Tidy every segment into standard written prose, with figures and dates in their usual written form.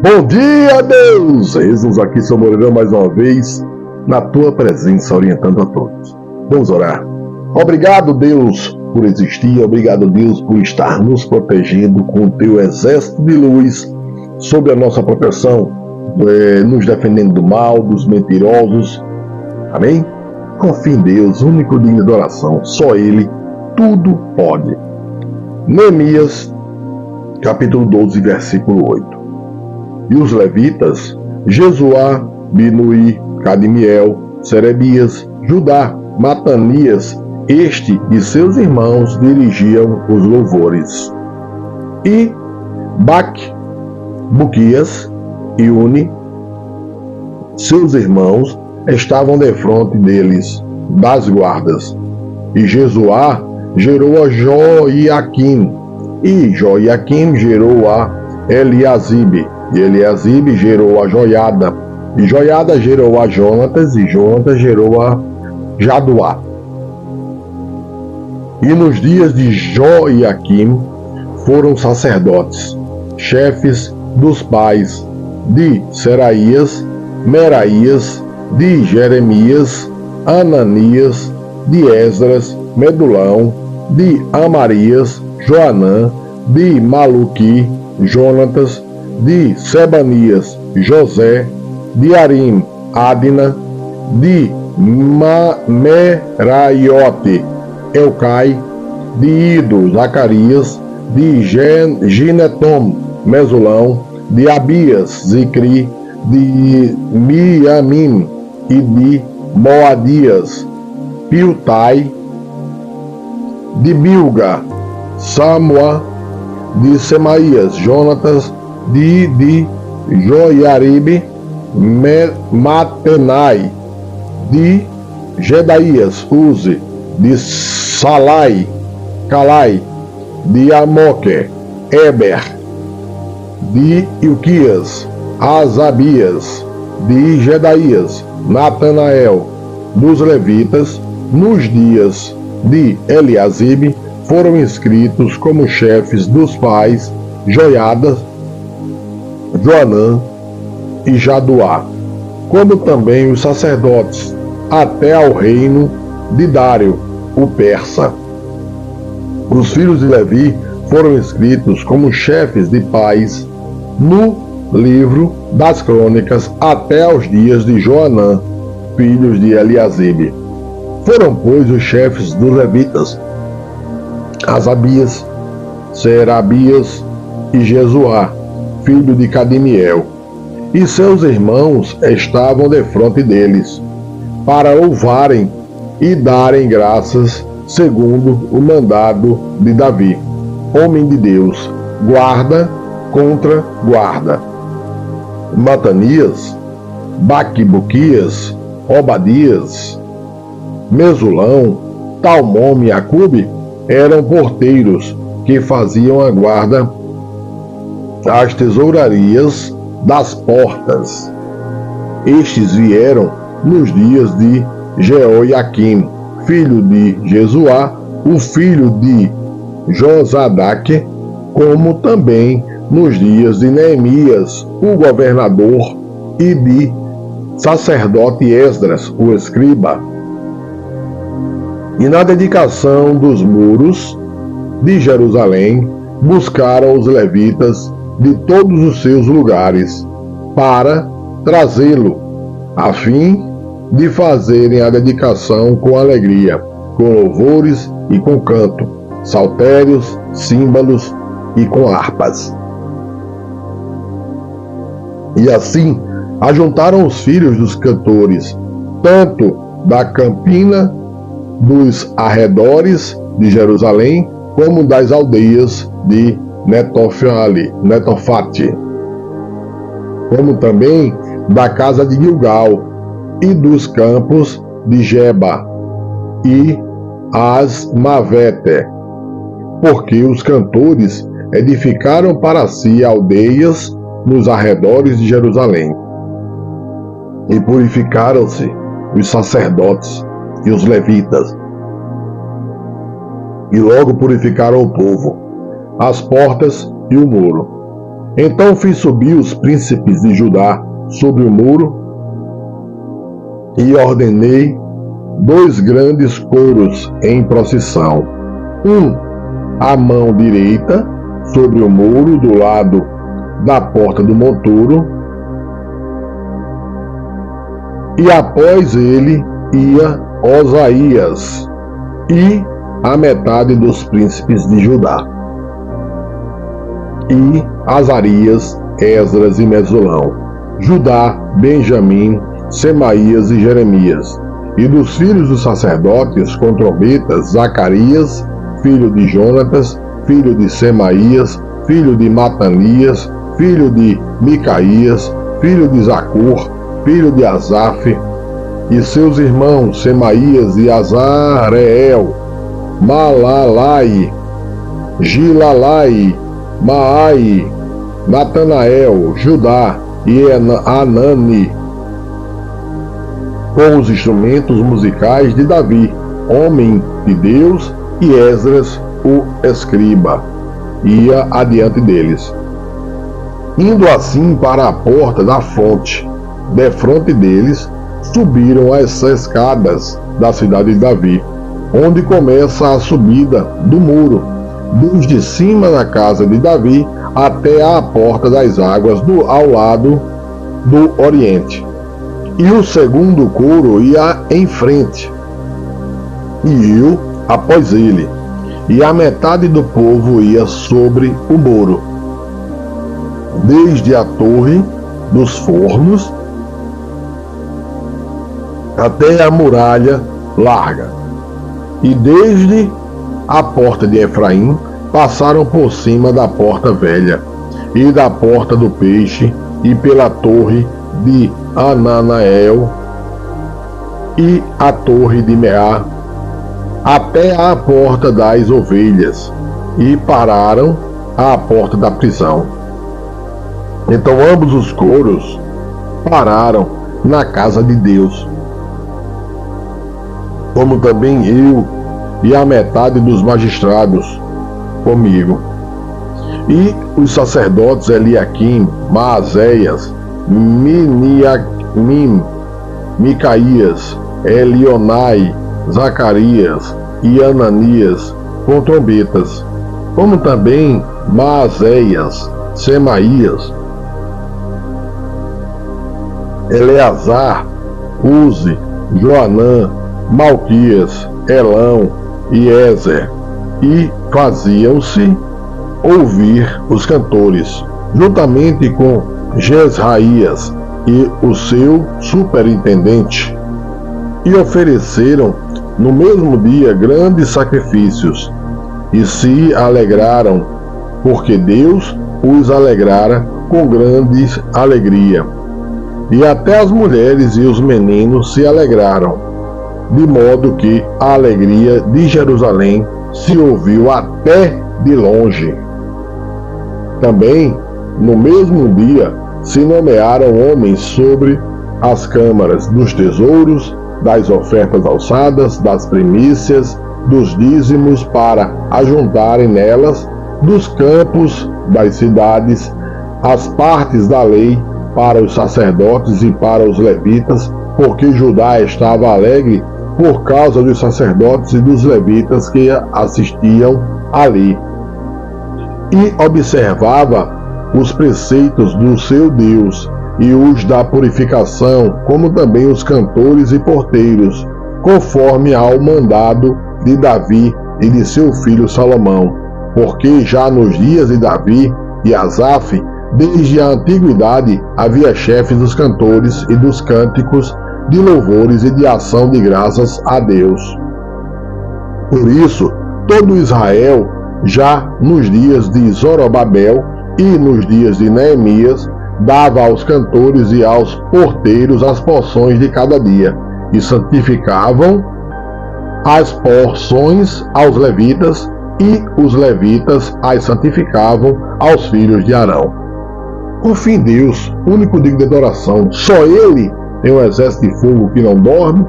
Bom dia, Deus! Eis-nos aqui, São Moreira, mais uma vez, na tua presença, orientando a todos. Vamos orar. Obrigado, Deus, por existir. Obrigado, Deus, por estar nos protegendo com o teu exército de luz sob a nossa proteção, nos defendendo do mal, dos mentirosos. Amém? Confie em Deus, único digno de oração. Só Ele tudo pode. Neemias, capítulo 12, versículo 8. E os levitas, Jesuá, Binui, Cadmiel, Serebias, Judá, Matanias, este e seus irmãos dirigiam os louvores. E Baque, Buquias e Uni, seus irmãos, estavam defronte deles, das guardas. E Jesuá gerou a Joiaquim, e Joiaquim gerou a Eliasibe, e Eliasibe gerou a Joiada, e Joiada gerou a Jonatas, e Jonatas gerou a Jaduá. E nos dias de Joiaquim foram sacerdotes, chefes dos pais de Seraías, Meraías, de Jeremias, Ananias, de Esdras, Medulão, de Amarias, Joanã, de Maluqui, Jonatas, de Sebanias, José, de Arim, Adna, de Meraiote, Elcai, de Ido, Zacarias, de Ginetom, Mesulão, de Abias, Zicri, de Miamim e de Moadias, Piltai, de Bilga, Samua, de Semaías, Jonatas, de Joiaribe, Matenai, de Gedaías, Uzi, de Salai, Calai, de Amoque, Eber, de Ilquias, Asabias, de Gedaías, Natanael, dos levitas, nos dias de Eliasibe, foram inscritos como chefes dos pais Joiada, Joanã e Jaduá, como também os sacerdotes, até ao reino de Dário, o persa. Os filhos de Levi foram inscritos como chefes de pais no livro das crônicas até aos dias de Joanã, filhos de Eliasibe. Foram, pois, os chefes dos levitas, Asabias, Serabias e Jesuá, filho de Cadmiel, e seus irmãos estavam defronte deles, para louvarem e darem graças, segundo o mandado de Davi, homem de Deus, guarda contra guarda. Matanias, Baque-Buquias, Obadias, Mesulão, Talmome e Acube eram porteiros que faziam a guarda às tesourarias das portas. Estes vieram nos dias de Jeoiaquim, filho de Jesuá, o filho de Josadaque, como também nos dias de Neemias, o governador, e de sacerdote Esdras, o escriba. E na dedicação dos muros de Jerusalém, buscaram os levitas de todos os seus lugares para trazê-lo, a fim de fazerem a dedicação com alegria, com louvores e com canto, saltérios, símbolos e com harpas. E assim ajuntaram os filhos dos cantores, tanto da campina dos arredores de Jerusalém, como das aldeias de Netofate, como também da casa de Gilgal e dos campos de Geba e Asmavete, porque os cantores edificaram para si aldeias nos arredores de Jerusalém. E purificaram-se os sacerdotes e os levitas, e logo purificaram o povo, as portas e o muro. Então fiz subir os príncipes de Judá sobre o muro e ordenei 2 grandes coros em procissão, um à mão direita sobre o muro do lado da porta do monturo, e após ele ia Osaías e a metade dos príncipes de Judá, e Azarias, Esdras e Mesulão, Judá, Benjamim, Semaías e Jeremias, e dos filhos dos sacerdotes com trombetas, Zacarias, filho de Jonatas, filho de Semaías, filho de Matanias, filho de Micaías, filho de Zacur, filho de Asaf, e seus irmãos Semaías e Azareel, Malalai, Gilalai, Maai, Natanael, Judá e Anani, com os instrumentos musicais de Davi, homem de Deus, e Esdras, o escriba, ia adiante deles. Indo assim para a porta da fonte, defronte deles, subiram as escadas da cidade de Davi, onde começa a subida do muro, desde cima da casa de Davi até a porta das águas ao lado do oriente. E o segundo coro ia em frente, e eu após ele, e a metade do povo ia sobre o muro, desde a torre dos fornos até a muralha larga, e desde a porta de Efraim passaram por cima da porta velha e da porta do peixe, e pela torre de Ananael e a torre de Meá, até a porta das ovelhas, e pararam à porta da prisão. Então ambos os coros pararam na casa de Deus, como também eu e a metade dos magistrados comigo. E os sacerdotes Eliaquim, Maazéias, Miniamim, Micaías, Elionai, Zacarias e Ananias com trombetas, como também Maazéias, Semaías, Eleazar, Uzi, Joanã, Malquias, Elão e Ezer, e faziam-se ouvir os cantores, juntamente com Jezraías e o seu superintendente, e ofereceram no mesmo dia grandes sacrifícios, e se alegraram, porque Deus os alegrara com grande alegria. E até as mulheres e os meninos se alegraram, de modo que a alegria de Jerusalém se ouviu até de longe. Também, no mesmo dia, se nomearam homens sobre as câmaras dos tesouros, das ofertas alçadas, das primícias, dos dízimos, para ajuntarem nelas, dos campos, das cidades, as partes da lei para os sacerdotes e para os levitas, porque Judá estava alegre por causa dos sacerdotes e dos levitas que assistiam ali, e observava os preceitos do seu Deus e os da purificação, como também os cantores e porteiros, conforme ao mandado de Davi e de seu filho Salomão, porque já nos dias de Davi e Asaf, desde a antiguidade, havia chefes dos cantores e dos cânticos de louvores e de ação de graças a Deus. Por isso, todo Israel, já nos dias de Zorobabel e nos dias de Neemias, dava aos cantores e aos porteiros as porções de cada dia, e santificavam as porções aos levitas, e os levitas as santificavam aos filhos de Arão. Por fim, Deus, único digno de adoração, só Ele tem um exército de fogo que não dorme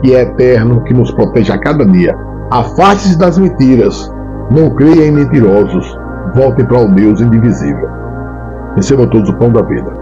e é eterno, que nos protege a cada dia. Afaste-se das mentiras, não creia em mentirosos, volte para o Deus indivisível. Recebam todos o pão da vida.